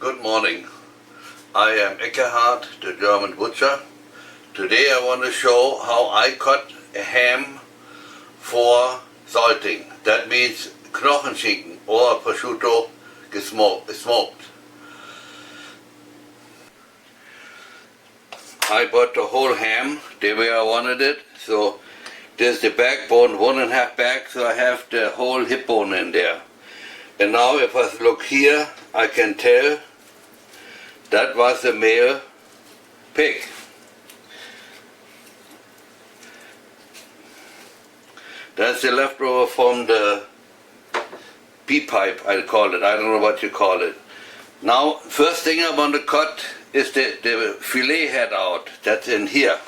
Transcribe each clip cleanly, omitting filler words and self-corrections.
Good morning. I am Eckhard, the German butcher. Today I want to show how I cut a ham for salting. That means Knochenschinken or prosciutto smoked. I bought the whole ham the way I wanted it. So there's the backbone, 1.5 back, so I have the whole hip bone in there. And now if I look here, I can tell that was a male pig. That's the leftover from the pea pipe, I call it. I don't know what you call it. Now, first thing I want to cut is the fillet head out. That's in here.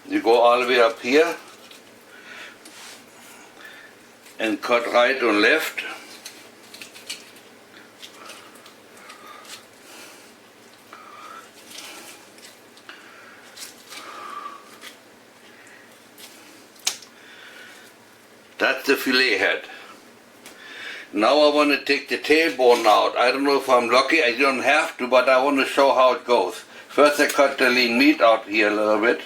You go all the way up here and cut right and left. That's the fillet head. Now I want to take the tailbone out. I don't know if I'm lucky, I don't have to, but I want to show how it goes. First I cut the lean meat out here a little bit.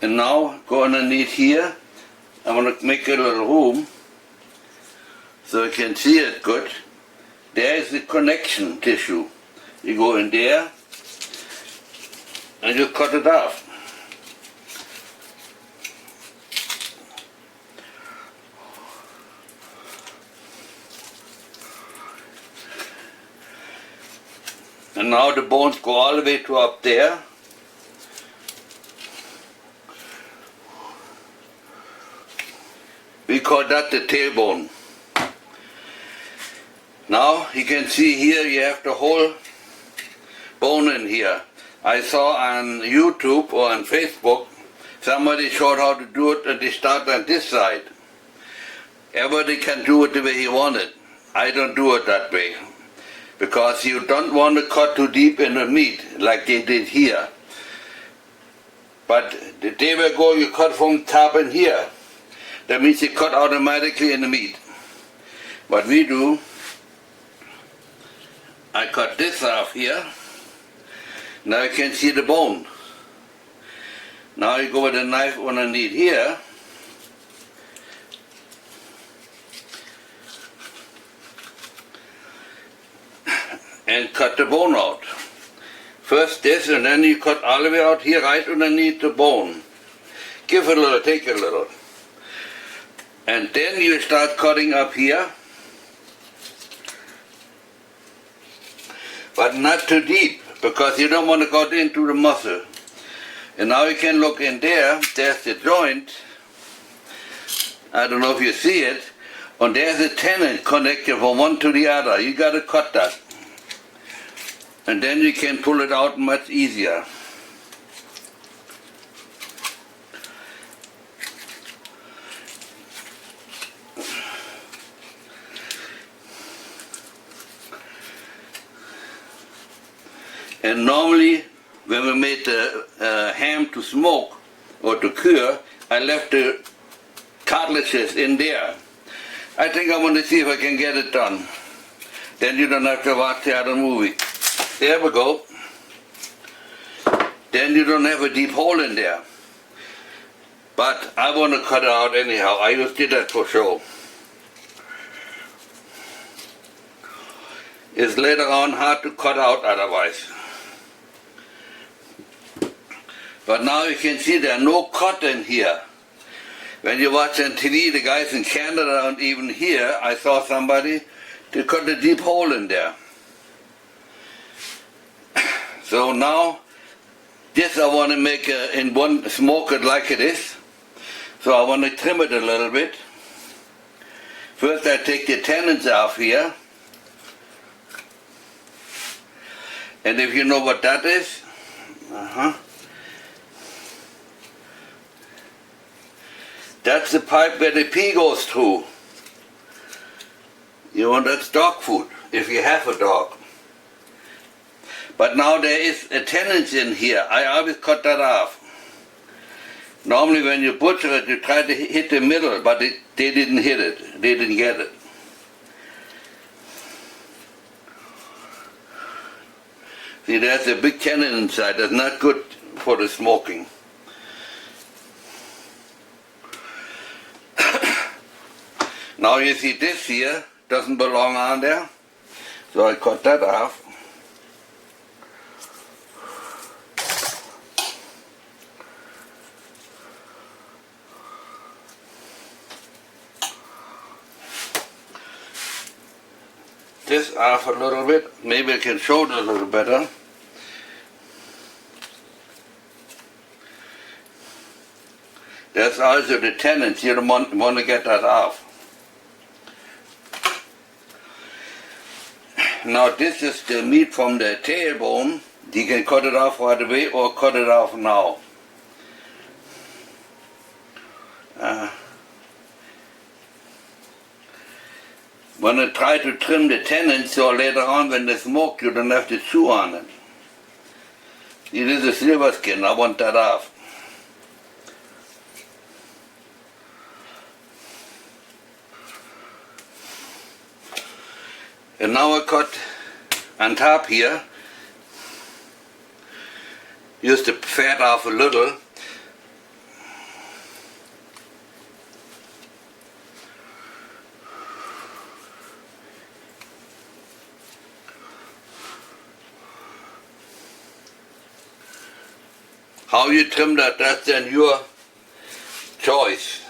And now go underneath here. I want to make a little room so you can see it good. There is the connection tissue. You go in there and you cut it off. And now the bones go all the way to up there. We call that the tailbone. Now you can see here you have the whole bone in here. I saw on YouTube or on Facebook somebody showed how to do it, and they start on this side. Everybody can do it the way he wanted. I don't do it that way because you don't want to cut too deep in the meat like they did here. But the day ago you cut from top in here. That means you cut automatically in the meat. What we do, I cut this off here. Now you can see the bone. Now you go with a knife underneath here. And cut the bone out. First this, and then you cut all the way out here right underneath the bone. Give it a little, take a little. And then you start cutting up here, but not too deep, because you don't want to cut into the muscle. And now you can look in there, there's the joint, I don't know if you see it, and there's a tendon connected from one to the other. You got to cut that. And then you can pull it out much easier. And normally, when we made the ham to smoke or to cure, I left the cartilages in there. I think I want to see if I can get it done. Then you don't have to watch the other movie. There we go. Then you don't have a deep hole in there. But I want to cut it out anyhow. I just did that for show. It's later on hard to cut out otherwise. But now you can see there are no cut in here. When you watch on TV, the guys in Canada and even here, I saw somebody to cut a deep hole in there. So now, this I want to make in one, smoke it like it is. So I want to trim it a little bit. First I take the tendons off here. And if you know what that is, that's the pipe where the pea goes through. That's dog food, if you have a dog. But now there is a tendency in here. I always cut that off. Normally when you butcher it, you try to hit the middle, but they didn't hit it. They didn't get it. See, there's a big cannon inside. That's not good for the smoking. Now you see this here doesn't belong on there. So I cut that off. This off a little bit. Maybe I can show it a little better. That's also the tendency. You don't want to get that off. Now this is the meat from the tailbone. You can cut it off right away or cut it off now. When I try to trim the tendons so later on when they smoke you don't have to chew on it. See, this is silver skin. I want that off. And now I cut on top here, use the fat off a little. How you trim that, that's then your choice.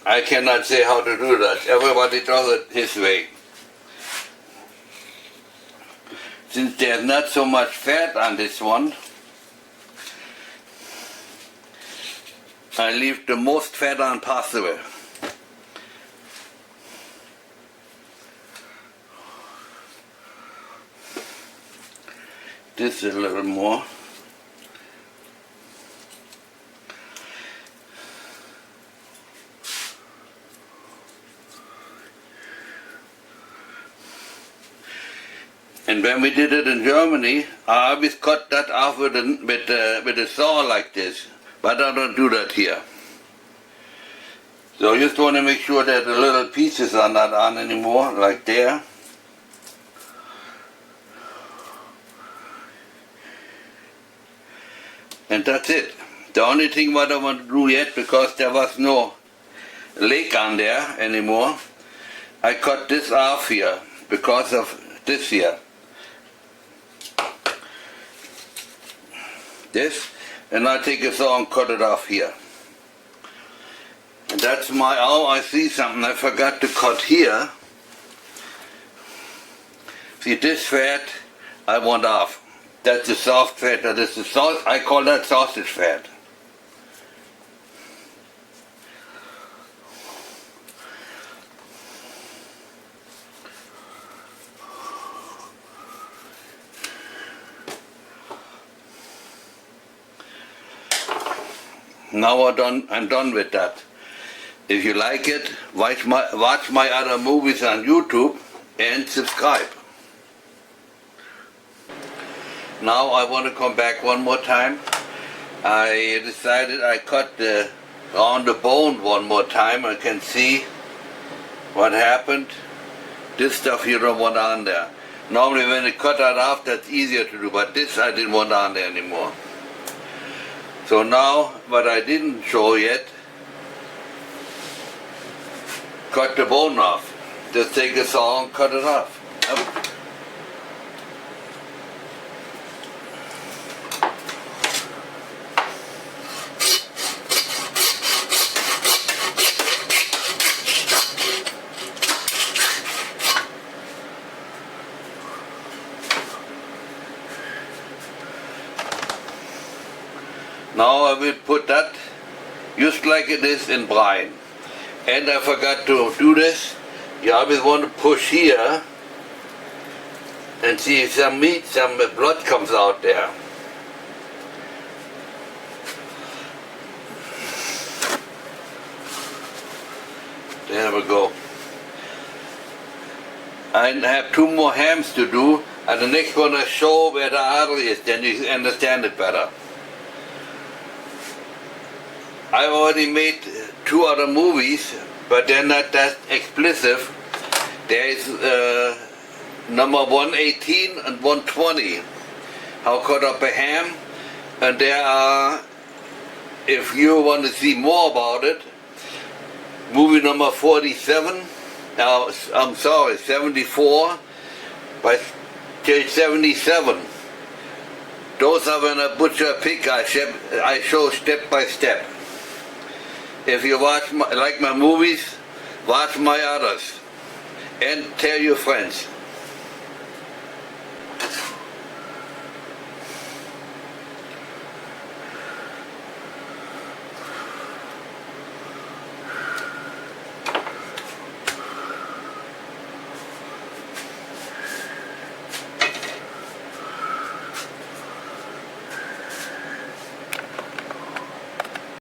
I cannot say how to do that. Everybody does it his way. Since there's not so much fat on this one, I leave the most fat on possible. This is a little more. And when we did it in Germany, I always cut that off with a saw like this. But I don't do that here. So I just want to make sure that the little pieces are not on anymore, like there. And that's it. The only thing what I want to do yet, because there was no leg on there anymore, I cut this off here because of this here. This, and I take a saw and cut it off here. And that's my, oh, I see something, I forgot to cut here. See, this fat I want off. That's the soft fat, that is the sauce, I call that sausage fat. Now I'm done with that. If you like it, watch my other movies on YouTube and subscribe. Now I want to come back one more time. I decided I cut on the bone one more time. I can see what happened. This stuff you don't want on there. Normally when you cut that off, that's easier to do, but this I didn't want on there anymore. So now, what I didn't show yet, cut the bone off. Just take a saw and cut it off. Now I will put that just like it is in brine. And I forgot to do this. You always want to push here and see if some meat, some blood comes out there. There we go. I have 2 more hams to do, and the next one I show where the artery is, then you understand it better. I already made 2 other movies, but they're not that explicit. There is number 118 and 120, how cut up a ham, and there are, if you want to see more about it, movie number 47, I'm sorry, 74 by till 77. Those are when I butcher a pig, I show step by step. If you like my movies, watch my others and tell your friends.